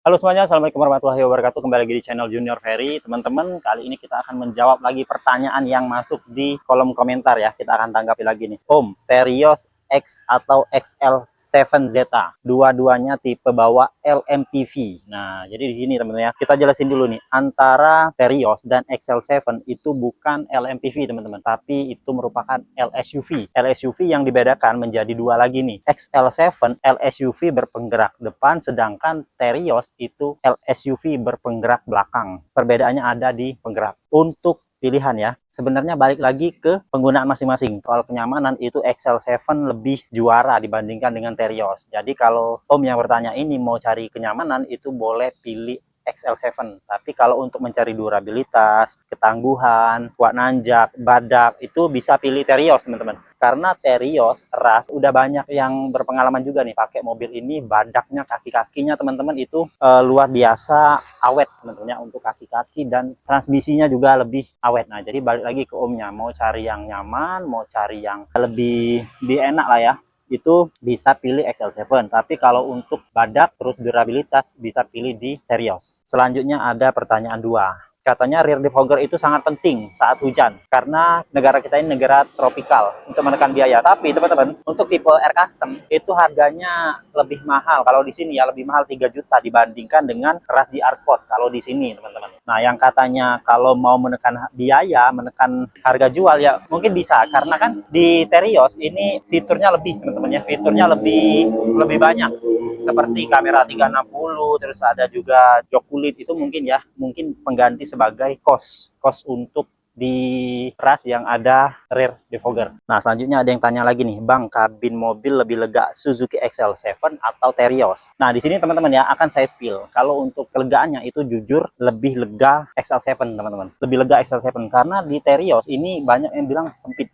Halo semuanya, assalamualaikum warahmatullahi wabarakatuh. Kembali lagi di channel Junior Ferry. Teman-teman, kali ini kita akan menjawab lagi pertanyaan yang masuk di kolom komentar ya. Kita akan tanggapi lagi nih. Om, Terios X atau XL7 Zeta, dua-duanya tipe bawah LMPV. Nah, jadi di sini teman-teman ya, kita jelasin dulu nih, antara Terios dan XL7 itu bukan LMPV teman-teman, tapi itu merupakan LSUV. LSUV yang dibedakan menjadi dua lagi nih. XL7 LSUV berpenggerak depan, sedangkan Terios itu LSUV berpenggerak belakang. Perbedaannya ada di penggerak. Untuk pilihan ya, sebenarnya balik lagi ke penggunaan masing-masing. Soal kenyamanan itu XL7 lebih juara dibandingkan dengan Terios. Jadi kalau Om yang bertanya ini mau cari kenyamanan, itu boleh pilih XL7. Tapi kalau untuk mencari durabilitas, ketangguhan, kuat nanjak, badak, itu bisa pilih Terios teman-teman. Karena Terios ras udah banyak yang berpengalaman juga nih pakai mobil ini, badaknya, kaki-kakinya teman-teman itu luar biasa awet teman-teman ya, untuk kaki-kaki, dan transmisinya juga lebih awet. Nah, jadi balik lagi ke Omnya, mau cari yang nyaman, mau cari yang lebih enak lah ya, itu bisa pilih XL7. Tapi kalau untuk badak terus durabilitas bisa pilih di Terios. Selanjutnya ada pertanyaan 2. Katanya rear defogger itu sangat penting saat hujan karena negara kita ini negara tropikal untuk menekan biaya. Tapi teman-teman, untuk tipe Air Custom itu harganya lebih mahal. Kalau di sini ya lebih mahal 3 juta dibandingkan dengan Ras GR Sport kalau di sini teman-teman. Nah, yang katanya kalau mau menekan biaya, menekan harga jual ya mungkin bisa, karena kan di Terios ini fiturnya lebih teman-teman ya, fiturnya lebih banyak, seperti kamera 360, terus ada juga jok kulit. Itu mungkin ya, mungkin pengganti sebagai kos untuk di ras yang ada rear defogger. Nah, selanjutnya ada yang tanya lagi nih, Bang, kabin mobil lebih lega Suzuki XL7 atau Terios? Nah, di sini teman-teman ya akan saya spill. Kalau untuk kelegaannya itu jujur lebih lega XL7 teman-teman. Lebih lega XL7 karena di Terios ini banyak yang bilang sempit.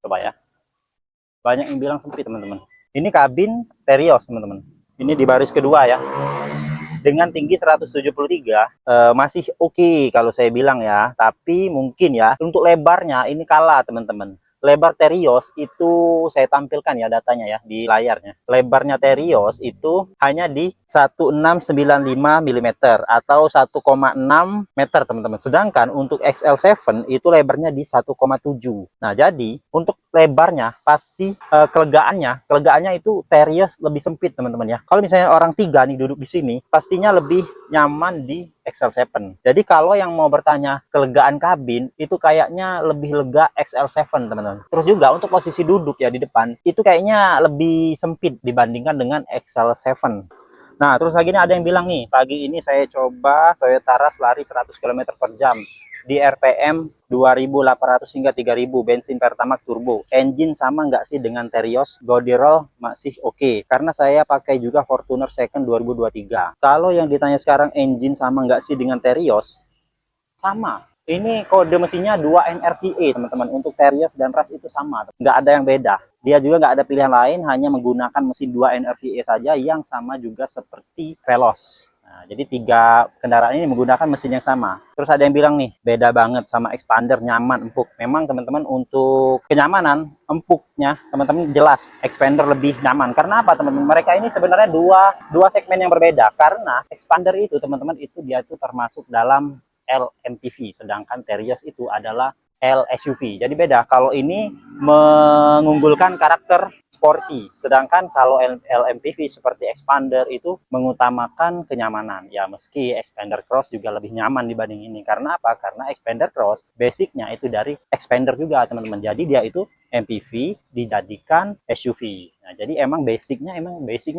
Coba ya. Banyak yang bilang sempit teman-teman. Ini kabin Terios teman-teman. Ini di baris kedua ya. Dengan tinggi 173 masih oke kalau saya bilang ya. Tapi mungkin ya untuk lebarnya ini kalah teman-teman. Lebar Terios itu saya tampilkan ya datanya ya di layarnya. Lebarnya Terios itu hanya di 1695 mm atau 1,6 meter teman-teman. Sedangkan untuk XL7 itu lebarnya di 1,7. Nah, jadi untuk lebarnya pasti kelegaannya itu Terios lebih sempit teman-teman ya. Kalau misalnya orang tiga nih duduk di sini, pastinya lebih nyaman di XL7. Jadi kalau yang mau bertanya kelegaan kabin, itu kayaknya lebih lega XL7 teman-teman. Terus juga untuk posisi duduk ya di depan, itu kayaknya lebih sempit dibandingkan dengan XL7. Nah, terus lagi ini ada yang bilang nih, pagi ini saya coba Toyota Rush lari 100 km per jam di RPM 2.800 hingga 3.000, bensin Pertamax turbo. Engine sama nggak sih dengan Terios? Body roll masih oke. Karena saya pakai juga Fortuner Second 2023. Kalau yang ditanya sekarang engine sama nggak sih dengan Terios? Sama. Ini kode mesinnya 2NRVA teman-teman. Untuk Terios dan Rush itu sama. Nggak ada yang beda. Dia juga nggak ada pilihan lain, hanya menggunakan mesin 2NRVA saja yang sama juga seperti Veloz. Nah, jadi tiga kendaraan ini menggunakan mesin yang sama. Terus ada yang bilang nih, beda banget sama Expander, nyaman, empuk. Memang teman-teman untuk kenyamanan, empuknya teman-teman jelas Expander lebih nyaman. Karena apa teman-teman? Mereka ini sebenarnya dua segmen yang berbeda. Karena Expander itu teman-teman itu dia itu termasuk dalam LMPV, sedangkan Terios itu adalah LSUV. Jadi beda. Kalau ini mengunggulkan karakter sporty, sedangkan kalau LMPV seperti Expander itu mengutamakan kenyamanan. Ya, meski Expander Cross juga lebih nyaman dibanding ini. Karena apa? Karena Expander Cross basicnya itu dari Expander juga teman-teman. Jadi dia itu MPV dijadikan SUV. Nah, jadi emang basicnya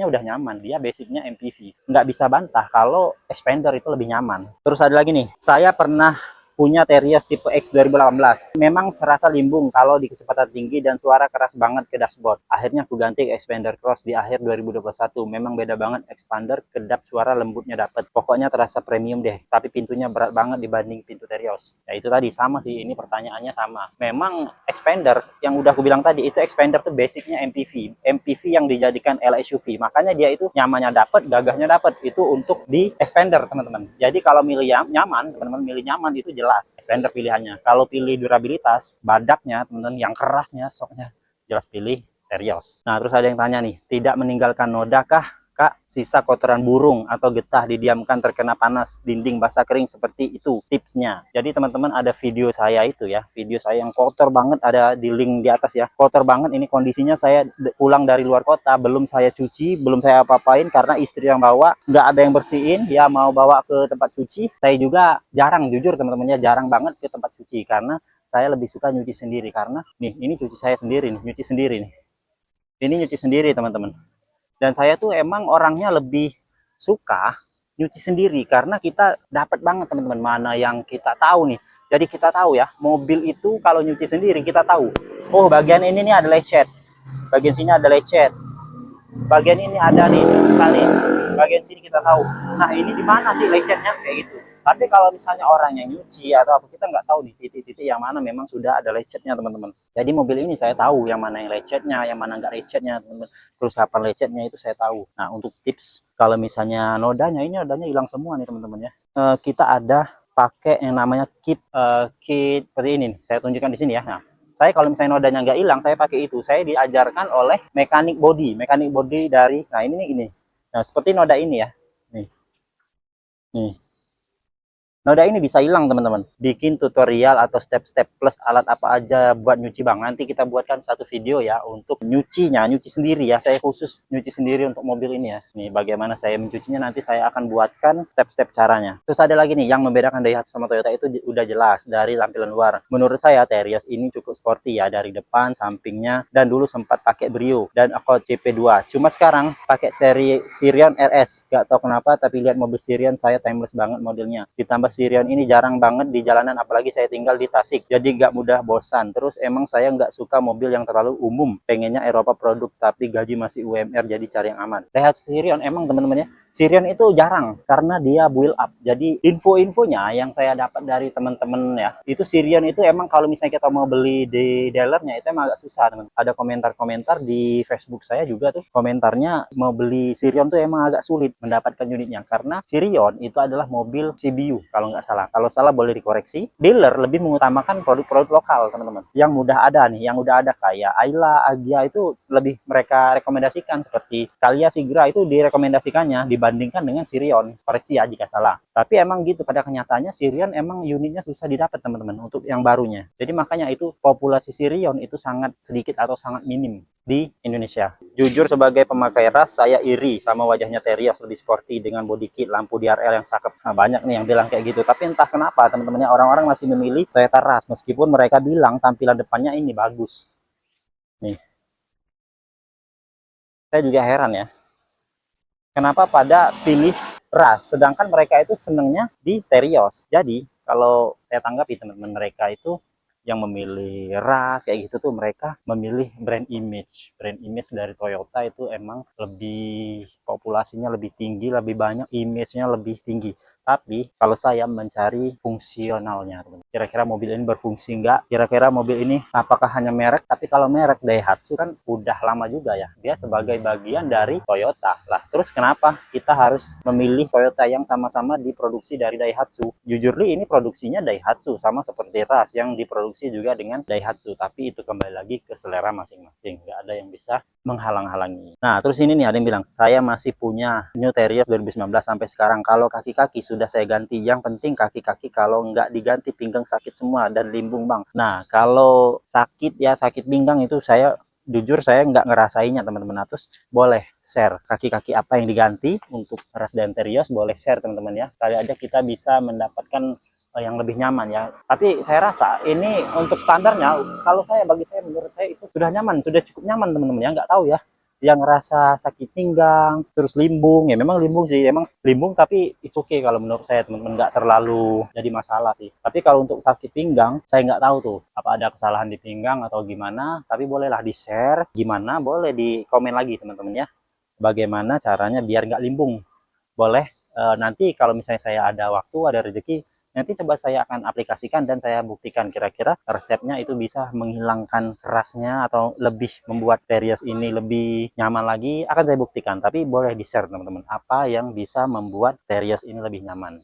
udah nyaman. Dia basicnya MPV. Nggak bisa bantah kalau Expander itu lebih nyaman. Terus ada lagi nih, saya pernah punya Terios tipe X 2018. Memang serasa limbung kalau di kecepatan tinggi dan suara keras banget ke dashboard. Akhirnya aku ganti ke Expander Cross di akhir 2021. Memang beda banget, Expander kedap suara lembutnya dapet. Pokoknya terasa premium deh, tapi pintunya berat banget dibanding pintu Terios. Ya itu tadi sama sih, ini pertanyaannya sama. Memang Expander yang udah aku bilang tadi, itu Expander tuh basicnya MPV. MPV yang dijadikan LSUV. Makanya dia itu nyamannya dapet, gagahnya dapet. Itu untuk di Expander teman-teman. Jadi kalau milih nyaman, teman-teman milih nyaman itu jelas Expander pilihannya. Kalau pilih durabilitas, badaknya teman-teman yang kerasnya, soknya, jelas pilih Terios. Nah, terus ada yang tanya nih, tidak meninggalkan noda kah suka sisa kotoran burung atau getah didiamkan terkena panas, dinding basah kering seperti itu tipsnya. Jadi teman-teman ada video saya itu ya, video saya yang kotor banget, ada di link di atas ya. Kotor banget ini kondisinya, saya pulang dari luar kota, belum saya cuci, belum saya apa-apain karena istri yang bawa, nggak ada yang bersihin, dia mau bawa ke tempat cuci. Saya juga jarang, jujur teman-temannya, jarang banget ke tempat cuci karena saya lebih suka nyuci sendiri. Karena nih, ini cuci saya sendiri nih, nyuci sendiri nih. Ini nyuci sendiri teman-teman. Dan saya tuh emang orangnya lebih suka nyuci sendiri karena kita dapat banget teman-teman mana yang kita tahu nih. Jadi kita tahu ya, mobil itu kalau nyuci sendiri kita tahu. Oh, bagian ini nih ada lecet. Bagian sini ada lecet. Bagian ini ada nih, misalnya bagian sini kita tahu. Nah, ini di mana sih lecetnya kayak gitu. Tapi kalau misalnya orang yang nyuci atau apa, kita nggak tahu nih titik-titik yang mana memang sudah ada lecetnya teman-teman. Jadi mobil ini saya tahu yang mana yang lecetnya, yang mana nggak lecetnya teman-teman. Terus kapan lecetnya itu saya tahu. Nah, untuk tips kalau misalnya nodanya, ini nodanya hilang semua nih teman-teman ya. Kita ada pakai yang namanya kit seperti ini nih. Saya tunjukkan di sini ya. Nah, saya kalau misalnya nodanya nggak hilang, saya pakai itu. Saya diajarkan oleh mekanik body dari, nah ini nih ini. Nah, seperti noda ini ya. Nih. Nih. Noda ini bisa hilang teman-teman. Bikin tutorial atau step-step plus alat apa aja buat nyuci bang. Nanti kita buatkan satu video ya untuk nyucinya, nyuci sendiri ya. Saya khusus nyuci sendiri untuk mobil ini ya. Nih bagaimana saya mencucinya, nanti saya akan buatkan step-step caranya. Terus ada lagi nih yang membedakan Daihatsu sama Toyota itu udah jelas dari tampilan luar. Menurut saya Terios ini cukup sporty ya, dari depan, sampingnya, dan dulu sempat pakai Brio dan Accord CP2. Cuma sekarang pakai seri Sirion RS. Gak tahu kenapa tapi lihat mobil Sirion saya timeless banget modelnya. Ditambah Sirion ini jarang banget di jalanan, apalagi saya tinggal di Tasik, jadi nggak mudah bosan. Terus emang saya nggak suka mobil yang terlalu umum, pengennya Eropa produk tapi gaji masih UMR, jadi cari yang aman. Lihat Sirion emang teman-teman ya, Sirion itu jarang karena dia build up. Jadi info-infonya yang saya dapat dari teman-teman ya, itu Sirion itu emang kalau misalnya kita mau beli di dealernya itu emang agak susah teman. Ada komentar-komentar di Facebook saya juga tuh, komentarnya mau beli Sirion tuh emang agak sulit mendapatkan unitnya karena Sirion itu adalah mobil CBU kalau nggak salah. Kalau salah boleh dikoreksi. Dealer lebih mengutamakan produk-produk lokal teman-teman. Yang mudah ada nih, yang udah ada kayak Ayla, Agia itu lebih mereka rekomendasikan, seperti Kalia Sigra itu direkomendasikannya dibandingkan dengan Sirion. Koreksi ya jika salah. Tapi emang gitu, pada kenyataannya Sirion emang unitnya susah didapat teman-teman untuk yang barunya. Jadi makanya itu populasi Sirion itu sangat sedikit atau sangat minim di Indonesia. Jujur sebagai pemakai ras, saya iri sama wajahnya Terios, lebih sporty dengan body kit, lampu DRL yang cakep. Nah, banyak nih yang bilang kayak gitu. Tapi entah kenapa teman-temannya orang-orang masih memilih Toyota Ras meskipun mereka bilang tampilan depannya ini bagus. Nih, saya juga heran ya. Kenapa pada pilih Ras sedangkan mereka itu senengnya di Terios. Jadi, kalau saya tanggapi teman-teman, mereka itu yang memilih ras kayak gitu tuh mereka memilih brand image. Brand image dari Toyota itu emang lebih, populasinya lebih tinggi, lebih banyak, image-nya lebih tinggi. Tapi kalau saya mencari fungsionalnya, kira-kira mobil ini berfungsi nggak? Kira-kira mobil ini apakah hanya merek? Tapi kalau merek Daihatsu kan udah lama juga ya, dia sebagai bagian dari Toyota lah. Terus kenapa kita harus memilih Toyota yang sama-sama diproduksi dari Daihatsu? Jujur li ini produksinya Daihatsu, sama seperti Ras yang diproduksi juga dengan Daihatsu. Tapi itu kembali lagi ke selera masing-masing, nggak ada yang bisa menghalang-halangi. Nah terus ini nih ada yang bilang, saya masih punya New Terios 2019 sampai sekarang. Kalau kaki-kaki sudah saya ganti, yang penting kaki-kaki kalau nggak diganti pinggang sakit semua dan limbung bang. Nah kalau sakit ya sakit pinggang itu saya jujur saya nggak ngerasainnya teman-teman. Terus boleh share kaki-kaki apa yang diganti untuk Ras dan Terios, boleh share teman-teman ya, kali aja kita bisa mendapatkan yang lebih nyaman ya. Tapi saya rasa ini untuk standarnya, kalau saya, bagi saya, menurut saya itu sudah nyaman, sudah cukup nyaman teman-teman ya. Nggak tahu ya yang ngerasa sakit pinggang terus limbung, ya memang limbung sih, emang limbung, tapi it's okay kalau menurut saya teman-teman, nggak terlalu jadi masalah sih. Tapi kalau untuk sakit pinggang saya nggak tahu tuh apa ada kesalahan di pinggang atau gimana, tapi bolehlah di share, gimana boleh di komen lagi teman-teman ya, bagaimana caranya biar nggak limbung. Boleh nanti kalau misalnya saya ada waktu, ada rezeki, nanti coba saya akan aplikasikan dan saya buktikan kira-kira resepnya itu bisa menghilangkan kerasnya atau lebih membuat Terios ini lebih nyaman lagi, akan saya buktikan. Tapi boleh di share teman-teman apa yang bisa membuat Terios ini lebih nyaman.